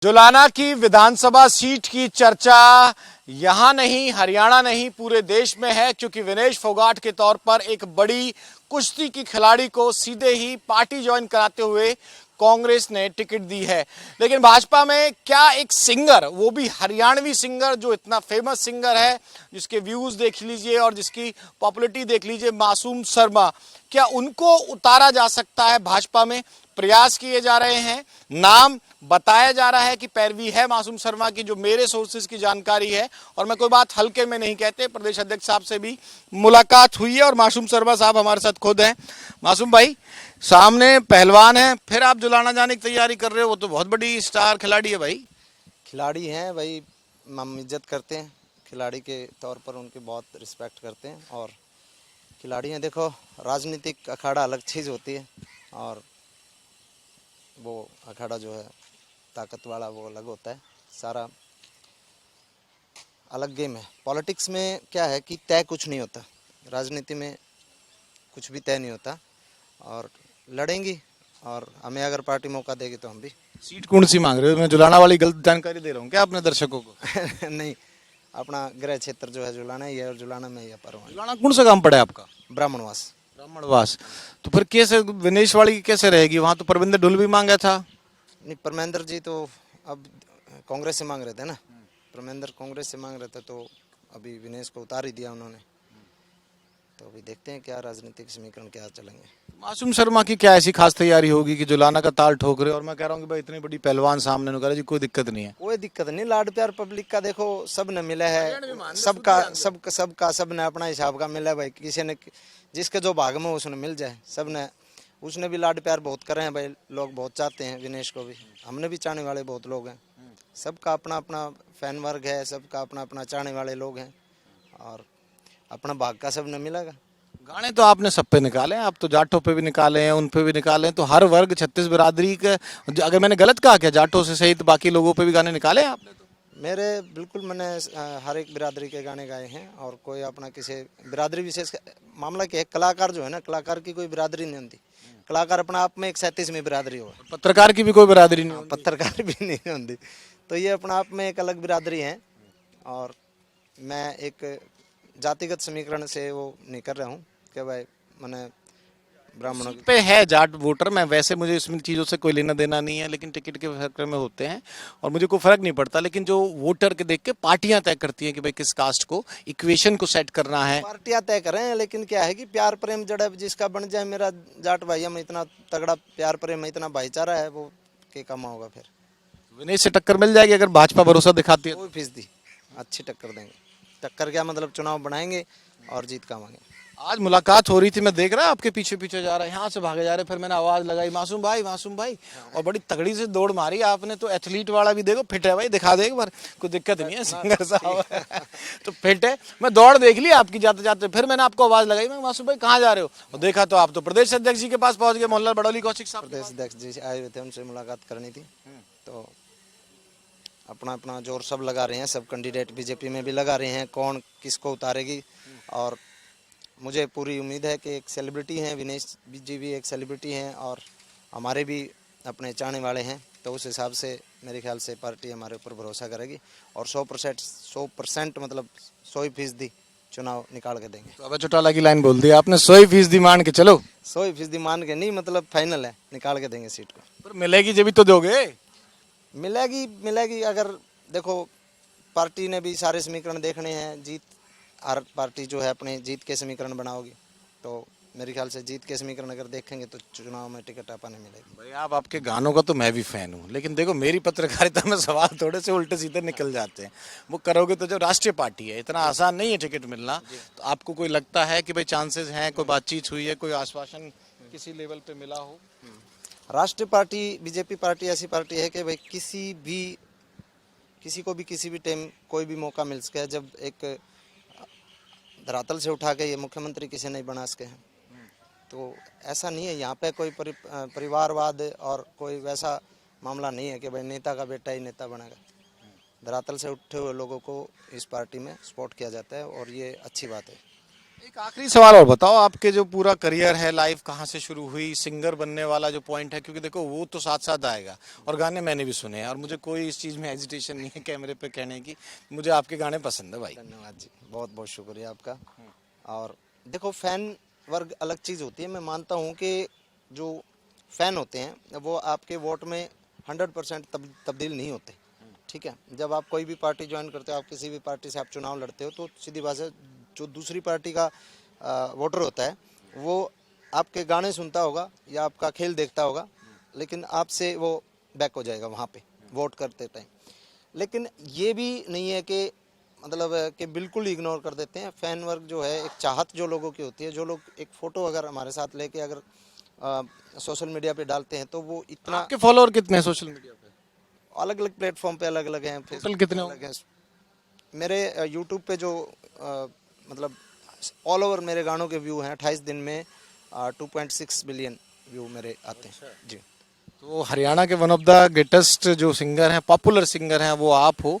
जुलाना की विधानसभा सीट की चर्चा यहां नहीं, हरियाणा नहीं, पूरे देश में है, क्योंकि विनेश फोगाट के तौर पर एक बड़ी कुश्ती की खिलाड़ी को सीधे ही पार्टी ज्वाइन कराते हुए कांग्रेस ने टिकट दी है। लेकिन भाजपा में क्या एक सिंगर, वो भी हरियाणवी सिंगर, जो इतना फेमस सिंगर है, जिसके व्यूज देख लीजिए और जिसकी पॉपुलैरिटी देख लीजिए, मासूम शर्मा, क्या उनको उतारा जा सकता है भाजपा में? प्रयास किए जा रहे हैं, नाम बताया जा रहा है कि पैरवी है मासूम शर्मा की, जो मेरे सोर्सेज की जानकारी है। और मैं कोई बात हल्के में नहीं कहते, प्रदेश अध्यक्ष साहब से भी मुलाकात हुई है और मासूम शर्मा साहब हमारे साथ खुद हैं। मासूम भाई, सामने पहलवान है, फिर आप जुलाना जाने की तैयारी कर रहे हो, वो तो बहुत बड़ी स्टार खिलाड़ी है भाई। खिलाड़ी हैं भाई, हम इज्जत करते हैं खिलाड़ी के तौर पर, उनकी बहुत रिस्पेक्ट करते हैं। और खिलाड़ी हैं, देखो राजनीतिक अखाड़ा अलग चीज़ होती है और वो अखाड़ा जो है ताकत वाला वो अलग होता है, सारा अलग गेम है। पॉलिटिक्स में क्या है कि तय कुछ नहीं होता, राजनीति में कुछ भी तय नहीं होता। और लड़ेंगी, और हमें अगर पार्टी मौका देगी तो हम भी। सीट कौन सी मांग रहे हो? मैं जुलाना वाली गलत जानकारी दे रहा हूँ क्या अपने दर्शकों को? नहीं, अपना गृह क्षेत्र जो है जुलाना ही है, और जुलाना में ही पर जुलाना कौन सा काम पड़ा है आपका? ब्राह्मणवास। ब्राह्मणवास। तो फिर कैसे विनेश वाली कैसे रहेगी? वहां तो परविंदर ढुल भी मांगा था। नहीं, परमेंद्र जी तो अब कांग्रेस से मांग रहे थे ना, परमेंद्र कांग्रेस से मांग रहे थे, तो अभी विनेश को उतार ही दिया उन्होंने। तो अभी देखते हैं क्या राजनीतिक समीकरण क्या चलेंगे। मासूम शर्मा की क्या ऐसी खास तैयारी होगी कि जुलाना का ताल ठोक रहे? और मैं कह रहा हूँ कि भाई इतनी बड़ी पहलवान सामने कह रहा जी कोई दिक्कत नहीं है। कोई दिक्कत नहीं, लाड प्यार पब्लिक का देखो सब ने मिला है, सब ने अपना हिसाब का मिला है भाई। किसी ने जिसके जो भाग में उसने मिल जाए, सब ने उसने भी लाड प्यार बहुत करे हैं भाई, लोग बहुत चाहते हैं विनेश को भी, हमने भी चाहने वाले बहुत लोग हैं। सबका अपना अपना फैन वर्ग है, सबका अपना अपना चाहने वाले लोग हैं, और अपना भाग का सब ने मिलेगा। गाने तो आपने सब पे निकाले हैं, आप तो जाटों पे भी निकाले हैं, उन पे भी निकाले हैं, तो हर वर्ग छत्तीस बिरादरी के, अगर मैंने गलत कहा क्या, जाटों से सहित बाकी लोगों पे भी गाने निकाले हैं आपने? तो मेरे बिल्कुल, मैंने हर एक बिरादरी के गाने गाए हैं, और कोई अपना किसी बिरादरी विशेष मामला क्या है, कलाकार जो है ना, कलाकार की कोई बिरादरी नहीं होती। कलाकार अपना आप में एक 37वीं बिरादरी हो। पत्रकार की भी कोई बिरादरी नहीं होती। पत्रकार भी नहीं होती, तो ये अपना आप में एक अलग बिरादरी है। और मैं एक जातिगत समीकरण से वो नहीं कर रहा हूँ कि भाई मैंने ब्राह्मणों पे है जाट वोटर, मैं वैसे मुझे इसमें चीज़ों से कोई लेना देना नहीं है, लेकिन टिकट के फर्क में होते हैं और मुझे कोई फर्क नहीं पड़ता। लेकिन जो वोटर के देख के पार्टियां तय करती हैं कि भाई किस कास्ट को इक्वेशन को सेट करना है। पार्टियां तय करें, लेकिन क्या है कि प्यार प्रेम जड़ा जिसका बन जाए, मेरा जाट भाई में इतना तगड़ा प्यार प्रेम, इतना भाईचारा है, वो के कमा होगा। फिर विनेश से टक्कर मिल जाएगी अगर भाजपा भरोसा दिखाती है। 100% अच्छी टक्कर देंगे। टक्कर क्या मतलब, चुनाव बनाएंगे और जीत पाएंगे। आज मुलाकात हो रही थी, मैं देख रहा आपके पीछे पीछे जा रहा है, यहाँ से भागे जा रहे, फिर मैंने आवाज लगाई मासूम भाई, मासूम भाई, और बड़ी तगड़ी से दौड़ मारी आपने। तो एथलीट वाला भी देखो, फिट है भाई, दिखा दे एक बार, कोई दिक्कत नहीं है सिंगर साहब। तो फिट है, मैं दौड़ देख ली आपकी जाते जाते, फिर मैंने आपको आवाज लगाई, मैं मासूम भाई कहाँ जा रहे हो, और देखा तो आप तो प्रदेश अध्यक्ष जी के पास पहुंच गए, मोहनलाल बड़ौली कौशिक साहब। प्रदेश अध्यक्ष जी आए हुए थे, उनसे मुलाकात करनी थी, तो अपना अपना जोर सब लगा रहे हैं, सब कैंडिडेट बीजेपी में भी लगा रहे हैं कौन किसको उतारेगी। और मुझे पूरी उम्मीद है कि एक सेलिब्रिटी हैं, विनेश जी भी एक सेलिब्रिटी हैं, और हमारे भी अपने चाहने वाले हैं, तो उस हिसाब से मेरे ख्याल से पार्टी हमारे ऊपर भरोसा करेगी और 100% मतलब 100% चुनाव निकाल के देंगे। तो अब चौटाला की लाइन बोल दी आपने, 100% मान के चलो। 100% मान के नहीं, मतलब फाइनल है, निकाल के देंगे सीट को। पर मिलेगी जब भी तो दोगे। मिलेगी अगर देखो, पार्टी ने भी सारे समीकरण देखने हैं, जीत हर पार्टी जो है अपने जीत के समीकरण बनाओगी, तो मेरे ख्याल से जीत के समीकरण अगर देखेंगे तो चुनाव में टिकट आपने मिलेगी। भाई आप, आपके गानों का तो मैं भी फैन हूँ, लेकिन देखो मेरी पत्रकारिता में सवाल थोड़े से उल्टे सीधे निकल जाते हैं। वो करोगे तो जो राष्ट्रीय पार्टी है, इतना आसान नहीं है टिकट मिलना। तो आपको कोई लगता है कि भाई चांसेस हैं, कोई बातचीत हुई है, कोई आश्वासन किसी लेवल पे मिला हो? राष्ट्रीय पार्टी बीजेपी पार्टी ऐसी पार्टी है कि भाई किसी को भी किसी भी टाइम कोई भी मौका मिल सके। जब एक धरातल से उठा के ये मुख्यमंत्री किसी नहीं बना सके हैं, तो ऐसा नहीं है यहाँ पे कोई परिवारवाद और कोई वैसा मामला नहीं है कि भाई नेता का बेटा ही नेता बनेगा। धरातल से उठे हुए लोगों को इस पार्टी में सपोर्ट किया जाता है, और ये अच्छी बात है। एक आखिरी सवाल और बताओ, आपके जो पूरा करियर है, लाइफ कहाँ से शुरू हुई, सिंगर बनने वाला जो पॉइंट है, क्योंकि देखो वो तो साथ साथ आएगा, और गाने मैंने भी सुने हैं और मुझे कोई इस चीज़ में हेजिटेशन नहीं है कैमरे पे कहने की, मुझे आपके गाने पसंद है भाई। धन्यवाद जी, बहुत बहुत शुक्रिया आपका। और देखो, फैन वर्ग अलग चीज़ होती है। मैं मानता हूँ कि जो फैन होते हैं वो आपके वोट में 100% तब्दील नहीं होते। ठीक है, जब आप कोई भी पार्टी ज्वाइन करते हो, आप किसी भी पार्टी से आप चुनाव लड़ते हो, तो सीधी बात है, जो दूसरी पार्टी का वोटर होता है वो आपके गाने सुनता होगा या आपका खेल देखता होगा, लेकिन आपसे वो बैक हो जाएगा वहाँ पे वोट करते टाइम। लेकिन ये भी नहीं है कि मतलब कि बिल्कुल इग्नोर कर देते हैं। फैन वर्ग जो है, एक चाहत जो लोगों की होती है, जो लोग एक फ़ोटो अगर हमारे साथ लेके अगर सोशल मीडिया पे डालते हैं, तो वो इतना आपके फॉलोअर कितने हैं सोशल मीडिया पे? अलग अलग प्लेटफॉर्म पे अलग अलग हैं। टोटल कितने अलग हैं। मेरे यूट्यूब पे जो मतलब ऑल ओवर मेरे गानों के व्यू हैं, 28 दिन में 2.6 बिलियन व्यू मेरे आते हैं जी। तो हरियाणा के वन ऑफ द ग्रेटेस्ट जो सिंगर हैं, पॉपुलर सिंगर हैं, वो आप हो।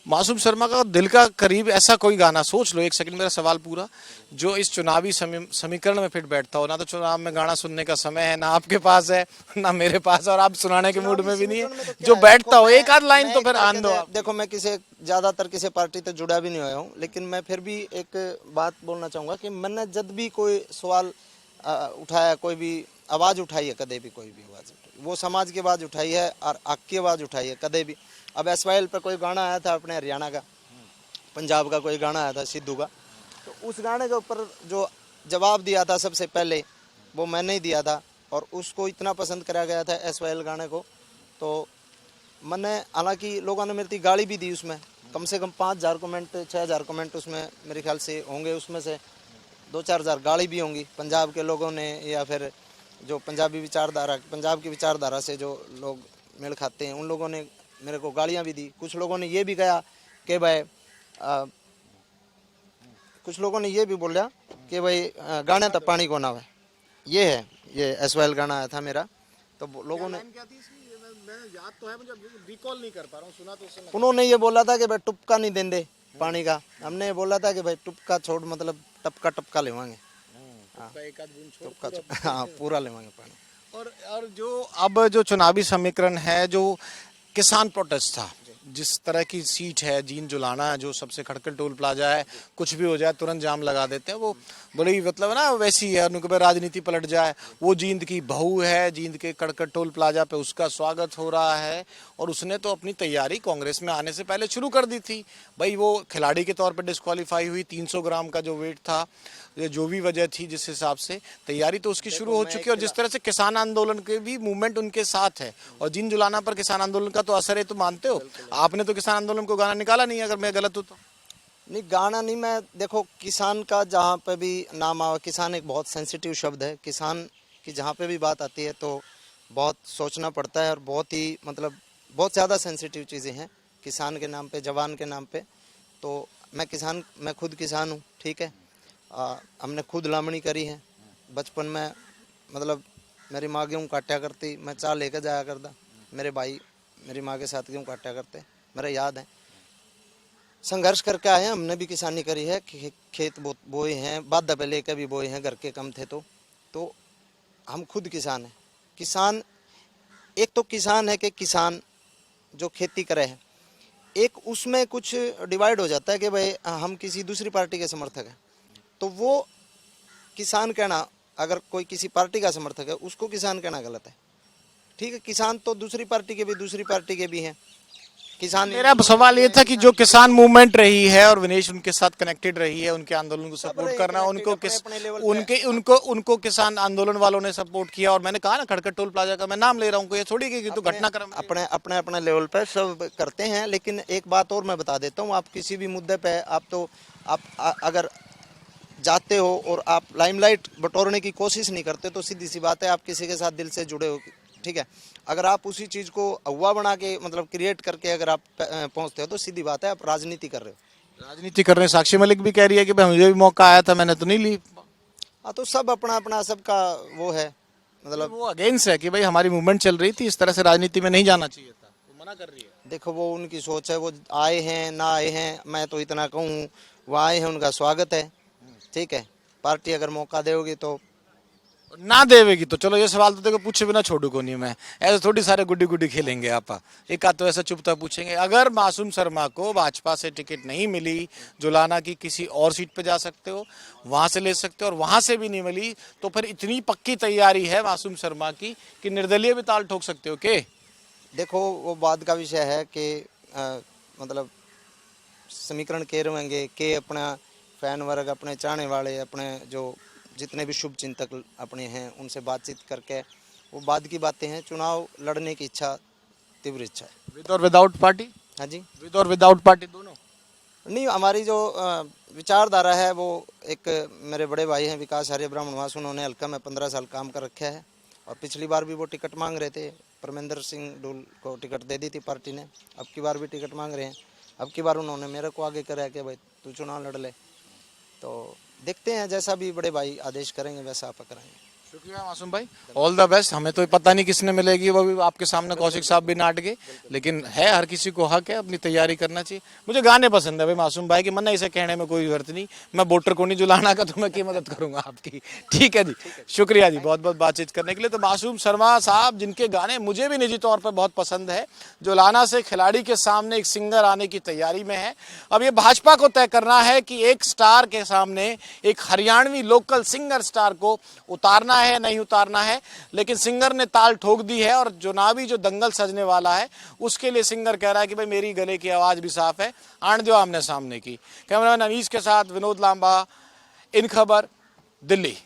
मासूम शर्मा का दिल का करीब ऐसा कोई गाना सोच लो, एक सेकंड मेरा सवाल पूरा, जो इस चुनावी समीकरण में फिट बैठता हो। ना तो चुनाव में गाना सुनने का समय है, ना आपके पास है, ना मेरे पास, और आप सुनाने के मूड में भी नहीं है, जो बैठता हो एक आध लाइन तो फिर आन दो आप। देखो, मैं किसी ज़्यादातर किसी पार्टी से जुड़ा भी नहीं हुआ हूँ, लेकिन मैं फिर भी एक बात बोलना चाहूँगा कि मैंने जब भी कोई सवाल उठाया, कोई भी आवाज़ उठाई है, कदे भी कोई भी आवाज़ उठाई, वो समाज की आवाज़ उठाई है और हक की आवाज़ उठाई है कदे भी। अब SYL पर कोई गाना आया था अपने हरियाणा का, पंजाब का कोई गाना आया था सिद्धू का, तो उस गाने के ऊपर जो जवाब दिया था सबसे पहले, वो मैंने ही दिया था, और उसको इतना पसंद करा गया था SYL गाने को। तो मैंने, हालांकि लोगों ने मेरी गाली भी दी उसमें, कम से कम 5,000 कमेंट 6,000 कमेंट उसमें मेरे ख्याल से होंगे, उसमें से 2-4 हज़ार गाली भी होंगी पंजाब के लोगों ने, या फिर जो पंजाबी विचारधारा, पंजाब की विचारधारा से जो लोग मेल खाते हैं, उन लोगों ने मेरे को गालियां भी दी। कुछ लोगों ने ये भी कहा कि भाई कुछ लोगों ने ये भी बोला कि भाई गाने तो पानी को ना है। ये है, ये SYL गाना आया था मेरा, तो लोगों ने, याद तो है मुझे, रिकॉल नहीं कर पा रहा हूँ, सुना तो सुना। उन्होंने ये बोला था कि भाई टुपका नहीं देंगे पानी का, हमने ये बोला था कि भाई टुपका छोड़, मतलब टपका टपका लेवांगे, एक आध बूंद छोड़ टुपका हाँ पूरा लेवांगे पानी। और जो अब जो चुनावी समीकरण है, जो किसान प्रोटेस्ट था, जिस तरह की सीट है जींद जुलाना है, जो सबसे खड़कल टोल प्लाजा है, कुछ भी हो जाए तुरंत जाम लगा देते हैं, वो बड़ी मतलब ना वैसी है, उनके पे राजनीति पलट जाए। वो जींद की बहू है, जींद के कड़कड़ टोल प्लाजा पे उसका स्वागत हो रहा है, और उसने तो अपनी तैयारी कांग्रेस में आने से पहले शुरू कर दी थी भाई। वो खिलाड़ी के तौर पर डिस्क्वालीफाई हुई, 300 ग्राम का जो वेट था, जो भी वजह थी, जिस हिसाब से तैयारी तो उसकी शुरू हो चुकी है। और जिस तरह से किसान आंदोलन के भी मूवमेंट उनके साथ है, और जींद जुलाना पर किसान आंदोलन का तो असर है, तो मानते हो आपने तो किसान आंदोलन को गाना निकाला नहीं, अगर मैं गलत हूं तो। नहीं, गाना नहीं, मैं देखो किसान का जहाँ पे भी नाम आवा, किसान एक बहुत सेंसिटिव शब्द है। किसान की जहाँ पे भी बात आती है तो बहुत सोचना पड़ता है, और बहुत ही मतलब बहुत ज़्यादा सेंसिटिव चीज़ें हैं किसान के नाम पे, जवान के नाम पे। तो मैं खुद किसान हूँ, ठीक है। हमने खुद लामणी करी है बचपन में, मतलब मेरी माँ गेहूँ काटा करती, मैं चाह लेकर जाया करता, मेरे भाई मेरी माँ के साथ गेहूँ काटा करते, मेरा याद है। संघर्ष करके आए हैं, हमने भी किसानी करी है, खेत बोए हैं, बाद दबे लेकर भी बोए हैं, घर के कम थे तो हम खुद किसान हैं। किसान एक तो किसान है कि किसान जो खेती करे है, एक उसमें कुछ डिवाइड हो जाता है कि भाई हम किसी दूसरी पार्टी के समर्थक हैं, तो वो किसान कहना, अगर कोई किसी पार्टी का समर्थक है उसको किसान कहना गलत है, ठीक है। किसान तो दूसरी पार्टी के भी हैं किसान। मेरा सवाल ये था कि जो किसान मूवमेंट रही है और विनेश उनके साथ कनेक्टेड रही है, उनके आंदोलन को सपोर्ट करना, उनको किसान आंदोलन वालों ने सपोर्ट किया। और मैंने कहा ना खड़कड़ टोल प्लाजा का मैं नाम ले रहा हूँ, ये थोड़ी कि तो घटनाक्रम अपने लेवल पर सब करते हैं। लेकिन एक बात और मैं बता देता हूँ, आप किसी भी मुद्दे पे आप अगर जाते हो और आप लाइमलाइट बटोरने की कोशिश नहीं करते, तो सीधी सी बात है आप किसी के साथ दिल से जुड़े हो, ठीक है। अगर आप उसी चीज़ को अगवा बना के, मतलब क्रिएट करके अगर आप पहुंचते हो, तो सीधी बात है आप राजनीति कर रहे हो। राजनीति कर रहे हैं। साक्षी मलिक भी कह रही है कि भाई मुझे भी मौका आया था, मैंने तो नहीं ली। हाँ, तो सब अपना अपना सबका वो है, मतलब वो अगेंस्ट है कि भाई हमारी मूवमेंट चल रही थी, इस तरह से राजनीति में नहीं जाना चाहिए था, वो मना कर रही है। देखो, वो उनकी सोच है, वो आए हैं ना आए हैं, मैं तो इतना कहूँ वो आए हैं, उनका स्वागत है, ठीक है। पार्टी अगर मौका देगी तो ना देवेगी तो चलो, ये सवाल तो देखो पूछे बिना छोड़ू को नहीं मैं, ऐसे थोड़ी सारे गुड्डी गुड्डी खेलेंगे आप। एक आध तो ऐसा चुपता पूछेंगे, अगर मासूम शर्मा को भाजपा से टिकट नहीं मिली, जुलाना की किसी और सीट पे जा सकते हो, वहां से ले सकते हो, और वहां से भी नहीं मिली तो फिर इतनी पक्की तैयारी है मासूम शर्मा की कि निर्दलीय भी ताल ठोक सकते हो के? देखो वो बाद का विषय है कि मतलब समीकरण के रहेंगे कि अपना फैन वर्ग, अपने चाहने वाले, अपने जो जितने भी शुभ चिंतक अपने हैं उनसे बातचीत करके वो बाद की बातें हैं। चुनाव लड़ने की इच्छा, तीव्र इच्छा है। विद और विदाउट पार्टी? हाँ जी, विद और विदाउट पार्टी दोनों? नहीं, हमारी जो विचारधारा है वो, एक मेरे बड़े भाई हैं विकास आर्य ब्राह्मणवास, उन्होंने हल्का में 15 साल काम कर रखा है और पिछली बार भी वो टिकट मांग रहे थे। परमेंद्र सिंह डूल को टिकट दे दी थी पार्टी ने, अब की बार भी टिकट मांग रहे हैं। अब की बार उन्होंने मेरे को आगे कराया कि भाई तू चुनाव लड़ ले, तो देखते हैं जैसा भी बड़े भाई आदेश करेंगे वैसा आप कराएंगे। शुक्रिया मासूम भाई, ऑल द बेस्ट। हमें तो पता नहीं किसने मिलेगी, वो भी आपके सामने कौशिक साहब भी नाट गए, लेकिन है हर किसी को हक है, अपनी तैयारी करना चाहिए। मुझे गाने पसंद है भाई मासूम भाई की, मन इसे कहने में कोई जरूरत नहीं, मैं वोटर को नहीं जुलाना का, तो मैं की मदद करूंगा आपकी। ठीक है जी, शुक्रिया जी बहुत बहुत बातचीत करने के लिए। तो मासूम शर्मा साहब जिनके गाने मुझे भी निजी तौर पर बहुत पसंद है, जुलाना से खिलाड़ी के सामने एक सिंगर आने की तैयारी में है। अब ये भाजपा को तय करना है कि एक स्टार के सामने एक हरियाणवी लोकल सिंगर स्टार को उतारना है नहीं उतारना है, लेकिन सिंगर ने ताल ठोक दी है और चुनावी जो दंगल सजने वाला है उसके लिए सिंगर कह रहा है कि भाई मेरी गले की आवाज भी साफ है, आन दो आमने सामने की। कैमरामैन अनीस के साथ विनोद लांबा, इन खबर, दिल्ली।